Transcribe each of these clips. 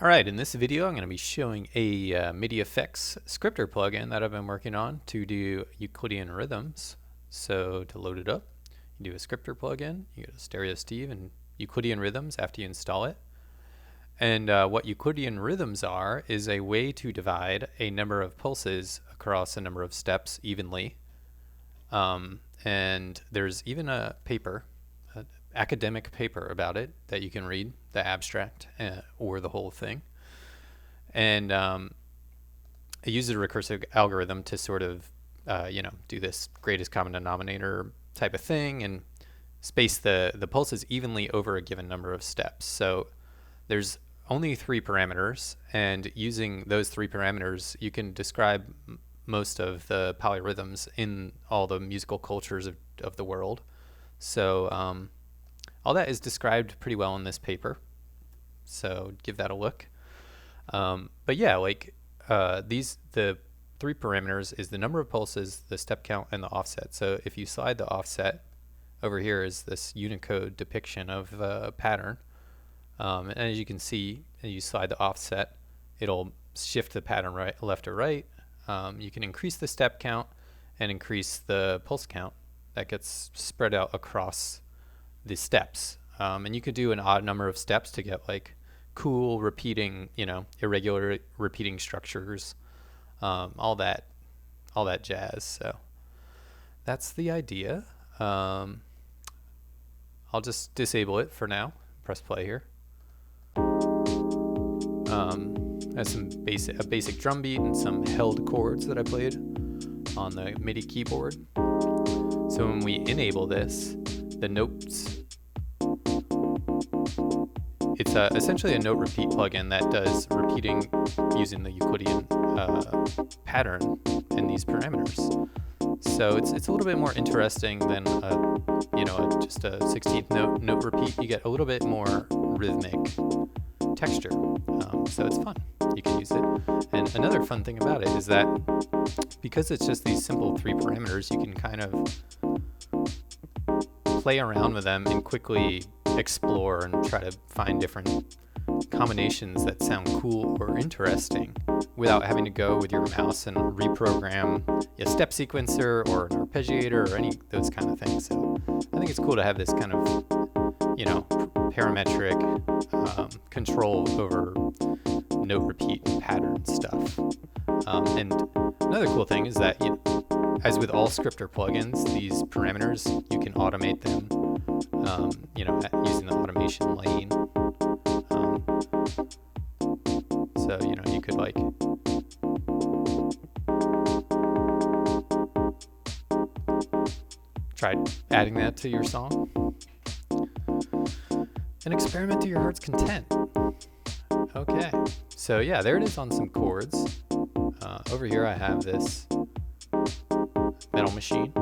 Alright, in this video I'm going to be showing a MIDI effects scripter plugin that I've been working on to do Euclidean rhythms. So to load it up, you do a scripter plugin, you go to Stereo Steve and Euclidean rhythms after you install it. And what Euclidean rhythms are is a way to divide a number of pulses across a number of steps evenly. And there's even a paper, an academic paper about it that you can read, the abstract or the whole thing. And it uses a recursive algorithm to sort of, do this greatest common denominator type of thing and space the pulses evenly over a given number of steps. So there's only 3 parameters, and using those 3 parameters, you can describe most of the polyrhythms in all the musical cultures of the world. So all that is described pretty well in this paper. So give that a look. But yeah, the 3 parameters is the number of pulses, the step count, and the offset. So if you slide the offset, over here is this Unicode depiction of a pattern. And as you can see, as you slide the offset, it'll shift the pattern left or right. You can increase the step count and increase the pulse count that gets spread out across the steps. And you could do an odd number of steps to get like cool repeating, irregular repeating structures, all that jazz. So that's the idea. I'll just disable it for now. Press play here. Has a basic drum beat and some held chords that I played on the MIDI keyboard. So when we enable this, the notes, it's essentially a note repeat plugin that does repeating using the Euclidean pattern in these parameters. So it's a little bit more interesting than just a 16th note repeat. You get a little bit more rhythmic texture, so it's fun. You can use it. And another fun thing about it is that because it's just these simple 3 parameters, you can kind of play around with them and quickly explore and try to find different combinations that sound cool or interesting without having to go with your mouse and reprogram a step sequencer or an arpeggiator or any of those kind of things. So I think it's cool to have this kind of parametric control over note repeat and pattern stuff. And another cool thing is that, as with all scripter plugins, these parameters, you can automate them, using the automation lane. So, you could try adding that to your song and experiment to your heart's content. Okay, so yeah, there it is on some chords. Over here I have this metal machine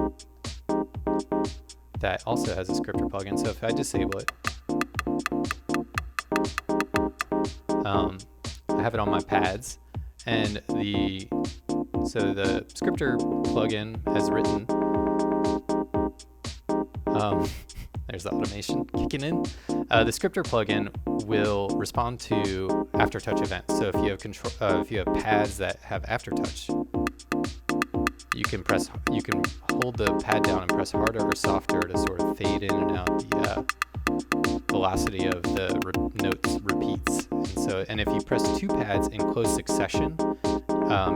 that also has a scripter plugin. So if I disable it, I have it on my pads, and the scripter plugin has written, there's the automation kicking in. The scripter plugin will respond to aftertouch events. So if you have pads that have aftertouch, you can hold the pad down and press harder or softer to sort of fade in and out the velocity of the notes repeats. And if you press 2 pads in close succession,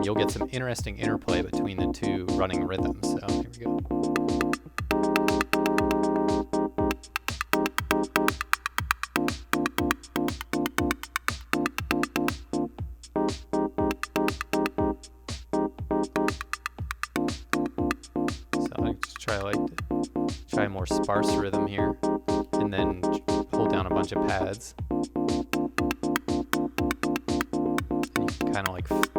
you'll get some interesting interplay between the 2 running rhythms. So here we go. Try a more sparse rhythm here, and then hold down a bunch of pads. And you can kind of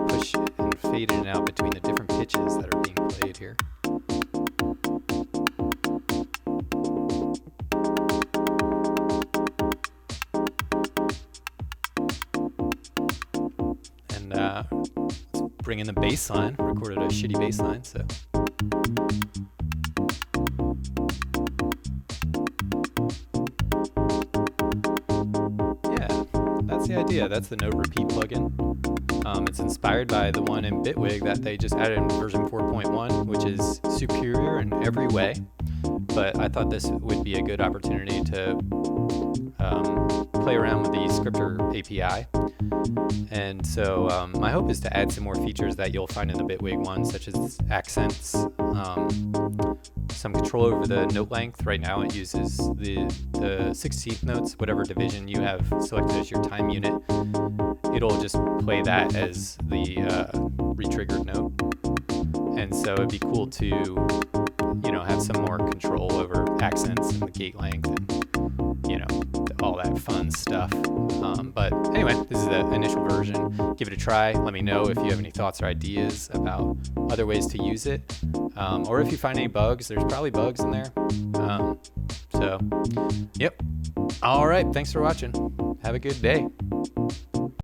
push and fade in and out between the different pitches that are being played here. And let's bring in the bass line. Recorded a shitty bass line, so. That's the idea. That's the Note Repeat plugin. It's inspired by the one in Bitwig that they just added in version 4.1, which is superior in every way. But I thought this would be a good opportunity to play around with the scripter API. And so my hope is to add some more features that you'll find in the Bitwig one, such as accents, some control over the note length. Right now it uses the 16th notes, whatever division you have selected as your time unit. It'll just play that as the retriggered note. And so it'd be cool to, have some more control over accents and the gate length and, all that fun stuff. But anyway, this is the initial version. Give it a try. Let me know if you have any thoughts or ideas about other ways to use it. Or if you find any bugs. There's probably bugs in there. Yep. All right. Thanks for watching. Have a good day.